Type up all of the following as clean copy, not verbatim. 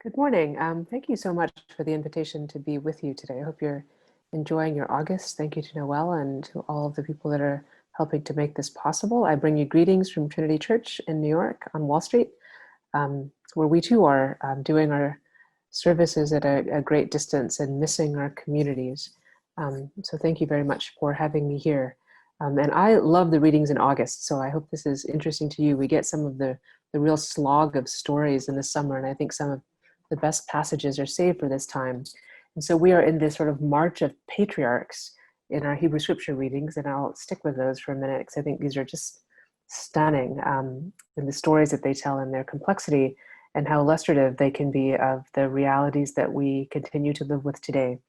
Good morning. Thank you so much for the invitation to be with you today. I hope you're enjoying your August. Thank you to Noelle and to all of the people that are helping to make this possible. I bring you greetings from Trinity Church in New York on Wall Street, where we too are doing our services at a great distance and missing our communities. So thank you very much for having me here. And I love the readings in August, so I hope this is interesting to you. We get some of the real slog of stories in the summer, and I think some of the best passages are saved for this time. And so we are in this sort of march of patriarchs in our Hebrew scripture readings, and I'll stick with those for a minute because I think these are just stunning in the stories that they tell and their complexity and how illustrative they can be of the realities that we continue to live with today.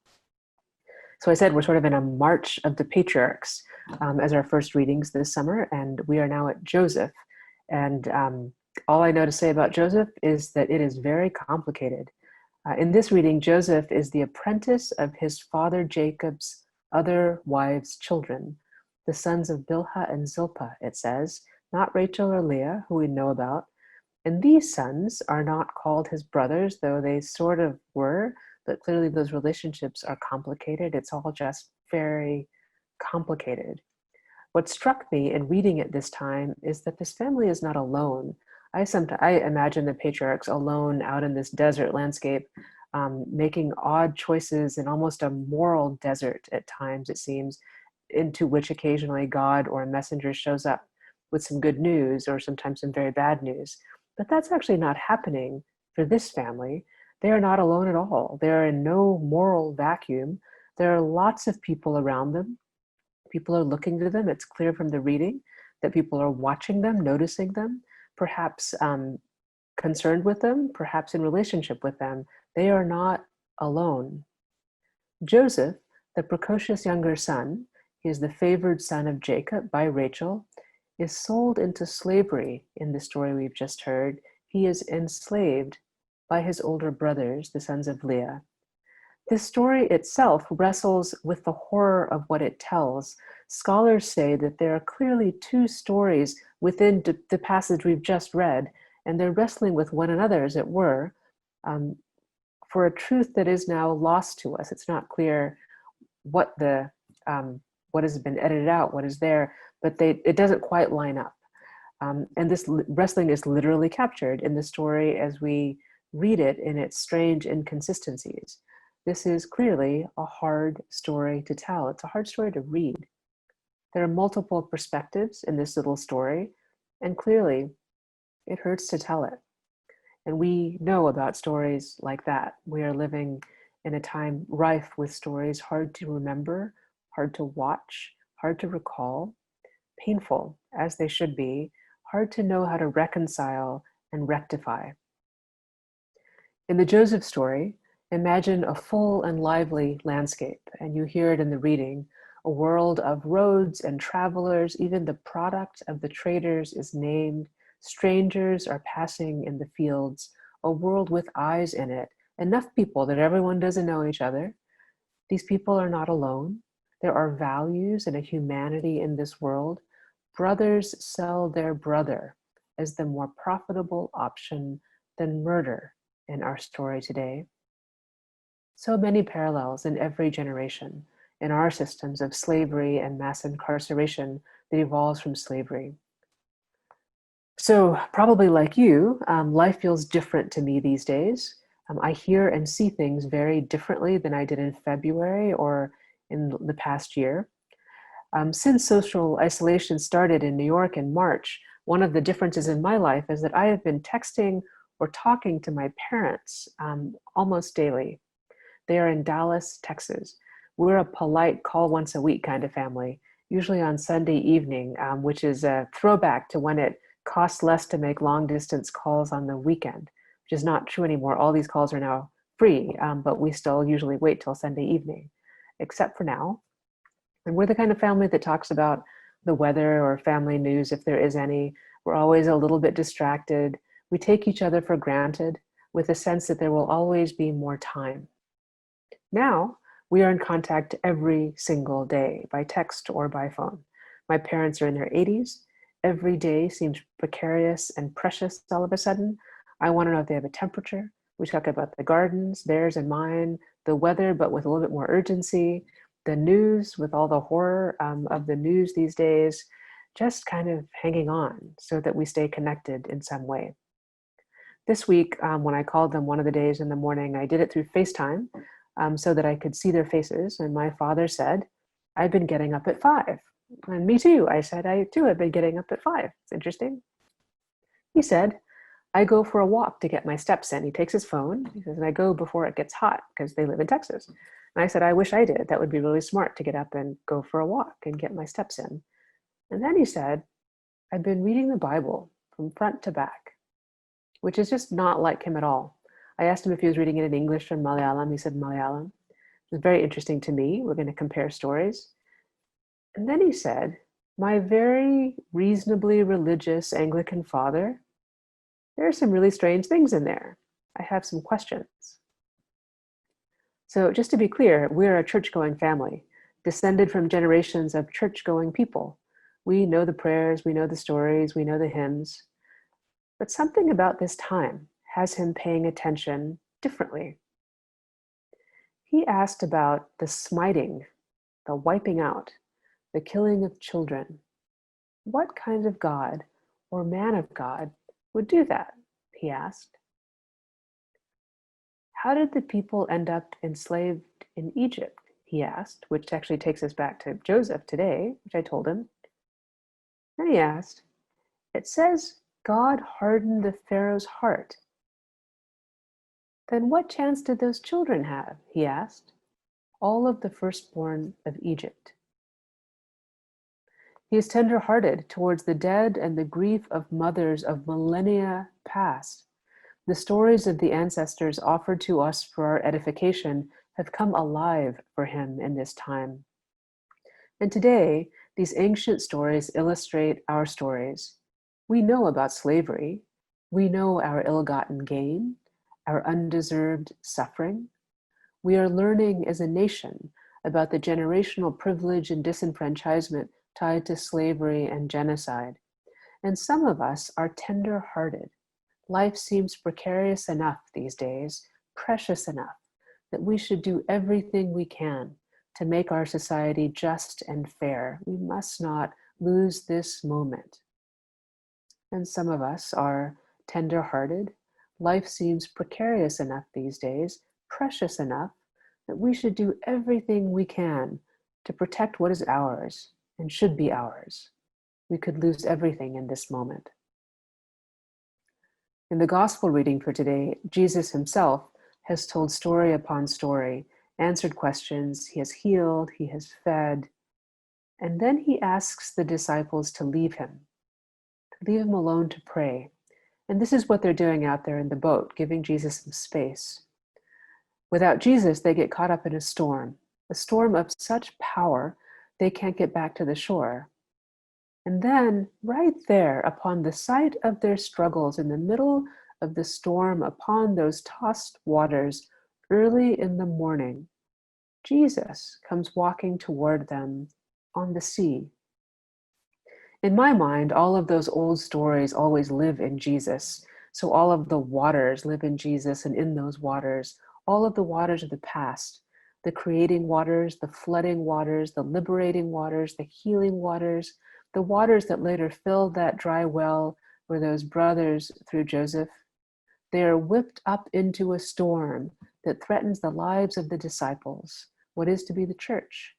So I said we're sort of in a march of the patriarchs as our first readings this summer, and we are now at Joseph. And all I know to say about Joseph is that it is very complicated. In this reading, Joseph is the apprentice of his father Jacob's other wives' children, the sons of Bilhah and Zilpah, it says, not Rachel or Leah, who we know about. And these sons are not called his brothers, though they sort of were, but clearly those relationships are complicated. It's all just very complicated. What struck me in reading it this time is that this family is not alone. I imagine the patriarchs alone out in this desert landscape, making odd choices in almost a moral desert at times, it seems, into which occasionally God or a messenger shows up with some good news or sometimes some very bad news. But that's actually not happening for this family. They are not alone at all. They are in no moral vacuum. There are lots of people around them. People are looking to them. It's clear from the reading that people are watching them, noticing them, perhaps concerned with them, perhaps in relationship with them. They are not alone. Joseph, the precocious younger son, he is the favored son of Jacob by Rachel, is sold into slavery in the story we've just heard. He is enslaved by his older brothers, the sons of Leah. This story itself wrestles with the horror of what it tells. Scholars say that there are clearly two stories within the passage we've just read, and they're wrestling with one another, as it were, for a truth that is now lost to us. It's not clear what has been edited out, what is there, but it doesn't quite line up. And this wrestling is literally captured in the story as we read it in its strange inconsistencies. This is clearly a hard story to tell. It's a hard story to read. There are multiple perspectives in this little story, and clearly it hurts to tell it. And we know about stories like that. We are living in a time rife with stories hard to remember, hard to watch, hard to recall, painful as they should be, hard to know how to reconcile and rectify. In the Joseph story, imagine a full and lively landscape, and you hear it in the reading, a world of roads and travelers. Even the product of the traders is named. Strangers are passing in the fields, a world with eyes in it, enough people that everyone doesn't know each other. These people are not alone. There are values and a humanity in this world. Brothers sell their brother as the more profitable option than murder in our story today. So many parallels in every generation in our systems of slavery and mass incarceration that evolves from slavery. So probably like you, life feels different to me these days. I hear and see things very differently than I did in February or in the past year. Since social isolation started in New York in March, one of the differences in my life is that I have been texting or talking to my parents almost daily. They are in Dallas, Texas. We're a polite call once a week kind of family, usually on Sunday evening, which is a throwback to when it costs less to make long distance calls on the weekend, which is not true anymore. All these calls are now free, but we still usually wait till Sunday evening, except for now. And we're the kind of family that talks about the weather or family news, if there is any. We're always a little bit distracted. We take each other for granted with a sense that there will always be more time. Now, we are in contact every single day by text or by phone. My parents are in their 80s. Every day seems precarious and precious all of a sudden. I want to know if they have a temperature, We talk about the gardens, theirs and mine, the weather, but with a little bit more urgency, the news with all the horror of the news these days, just kind of hanging on so that we stay connected in some way. This week, when I called them one of the days in the morning, I did it through FaceTime so that I could see their faces. And my father said, I've been getting up at 5. And me too. I said, I too have been getting up at 5. It's interesting. He said, I go for a walk to get my steps in. He takes his phone. He says, and I go before it gets hot because they live in Texas. And I said, I wish I did. That would be really smart to get up and go for a walk and get my steps in. And then he said, I've been reading the Bible from front to back, which is just not like him at all. I asked him if he was reading it in English or Malayalam. He said Malayalam. It was very interesting to me. We're going to compare stories. And then he said, my very reasonably religious Anglican father, there are some really strange things in there. I have some questions. So just to be clear, we're a church-going family, descended from generations of church-going people. We know the prayers, we know the stories, we know the hymns. But something about this time has him paying attention differently. He asked about the smiting, the wiping out, the killing of children. What kind of God or man of God would do that? He asked. How did the people end up enslaved in Egypt? He asked, which actually takes us back to Joseph today, which I told him. Then he asked, it says God hardened the Pharaoh's heart. Then what chance did those children have? He asked. All of the firstborn of Egypt. He is tender-hearted towards the dead and the grief of mothers of millennia past. The stories of the ancestors offered to us for our edification have come alive for him in this time. And today, these ancient stories illustrate our stories. We know about slavery. We know our ill-gotten gain, our undeserved suffering. We are learning as a nation about the generational privilege and disenfranchisement tied to slavery and genocide. And some of us are tender-hearted. Life seems precarious enough these days, precious enough, that we should do everything we can to make our society just and fair. We must not lose this moment. And some of us are tender-hearted. Life seems precarious enough these days, precious enough, that we should do everything we can to protect what is ours and should be ours. We could lose everything in this moment. In the gospel reading for today, Jesus himself has told story upon story, answered questions, he has healed, he has fed, and then he asks the disciples to leave him alone to pray. And this is what they're doing out there in the boat, giving Jesus some space. Without Jesus, they get caught up in a storm of such power, they can't get back to the shore. And then, right there, upon the site of their struggles, in the middle of the storm, upon those tossed waters, early in the morning, Jesus comes walking toward them on the sea. In my mind, all of those old stories always live in Jesus. So all of the waters live in Jesus, and in those waters, all of the waters of the past, the creating waters, the flooding waters, the liberating waters, the healing waters, the waters that later filled that dry well where those brothers through Joseph, they are whipped up into a storm that threatens the lives of the disciples, what is to be the church.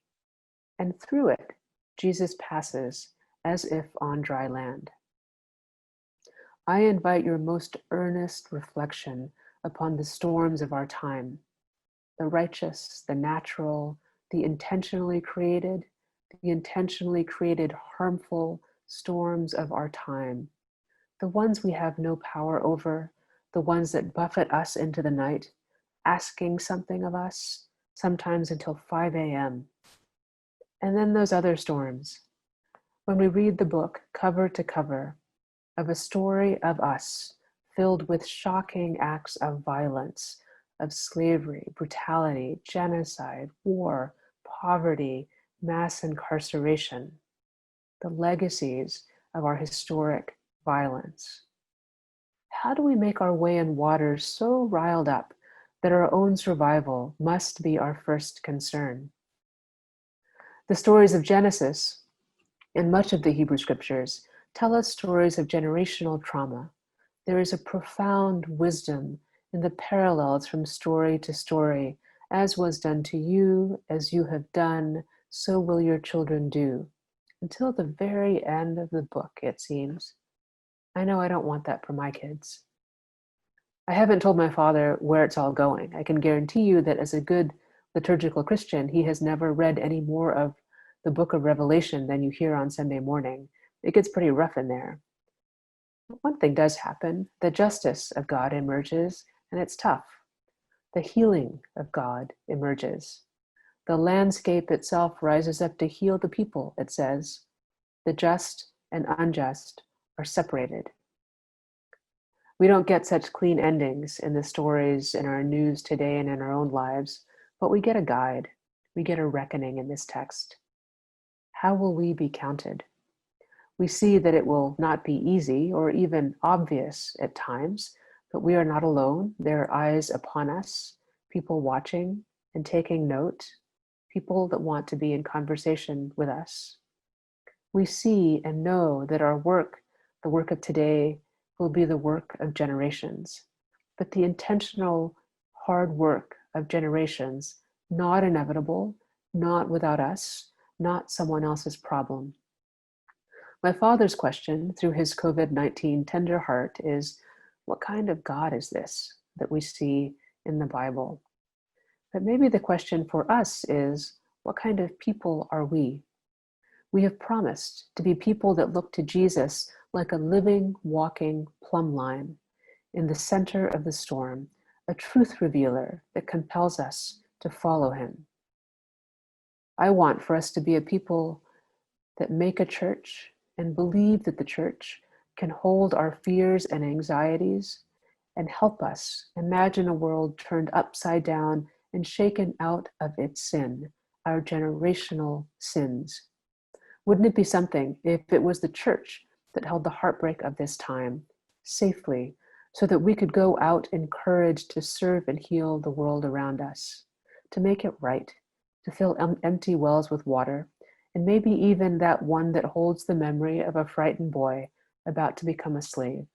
And through it, Jesus passes as if on dry land. I invite your most earnest reflection upon the storms of our time, the righteous, the natural, the intentionally created harmful storms of our time, the ones we have no power over, the ones that buffet us into the night, asking something of us, sometimes until 5 a.m. And then those other storms, when we read the book cover to cover of a story of us filled with shocking acts of violence, of slavery, brutality, genocide, war, poverty, mass incarceration, the legacies of our historic violence. how do we make our way in waters so riled up that our own survival must be our first concern? The stories of Genesis and much of the Hebrew scriptures tell us stories of generational trauma. There is a profound wisdom in the parallels from story to story. As was done to you, as you have done, so will your children do. Until the very end of the book, it seems. I know I don't want that for my kids. I haven't told my father where it's all going. I can guarantee you that as a good liturgical Christian, he has never read any more of the book of Revelation than you hear on Sunday morning. It gets pretty rough in there. But one thing does happen. The justice of God emerges, and it's tough. The healing of God emerges. The landscape itself rises up to heal the people, it says. The just and unjust are separated. We don't get such clean endings in the stories in our news today and in our own lives, but we get a guide. We get a reckoning in this text. How will we be counted? We see that it will not be easy or even obvious at times, but we are not alone. There are eyes upon us, people watching and taking note, people that want to be in conversation with us. We see and know that our work, the work of today, will be the work of generations, but the intentional hard work of generations, not inevitable, not without us, not someone else's problem. My father's question through his COVID-19 tender heart is, what kind of God is this that we see in the Bible? But maybe the question for us is, what kind of people are we? We have promised to be people that look to Jesus like a living, walking plumb line in the center of the storm, a truth revealer that compels us to follow him. I want for us to be a people that make a church and believe that the church can hold our fears and anxieties and help us imagine a world turned upside down and shaken out of its sin, our generational sins. Wouldn't it be something if it was the church that held the heartbreak of this time safely so that we could go out encouraged to serve and heal the world around us, to make it right, to fill empty wells with water, and maybe even that one that holds the memory of a frightened boy about to become a slave?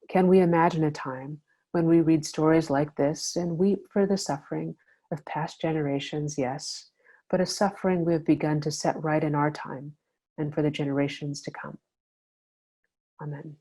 Can we imagine a time when we read stories like this and weep for the suffering of past generations? Yes, but a suffering we have begun to set right in our time and for the generations to come. Amen.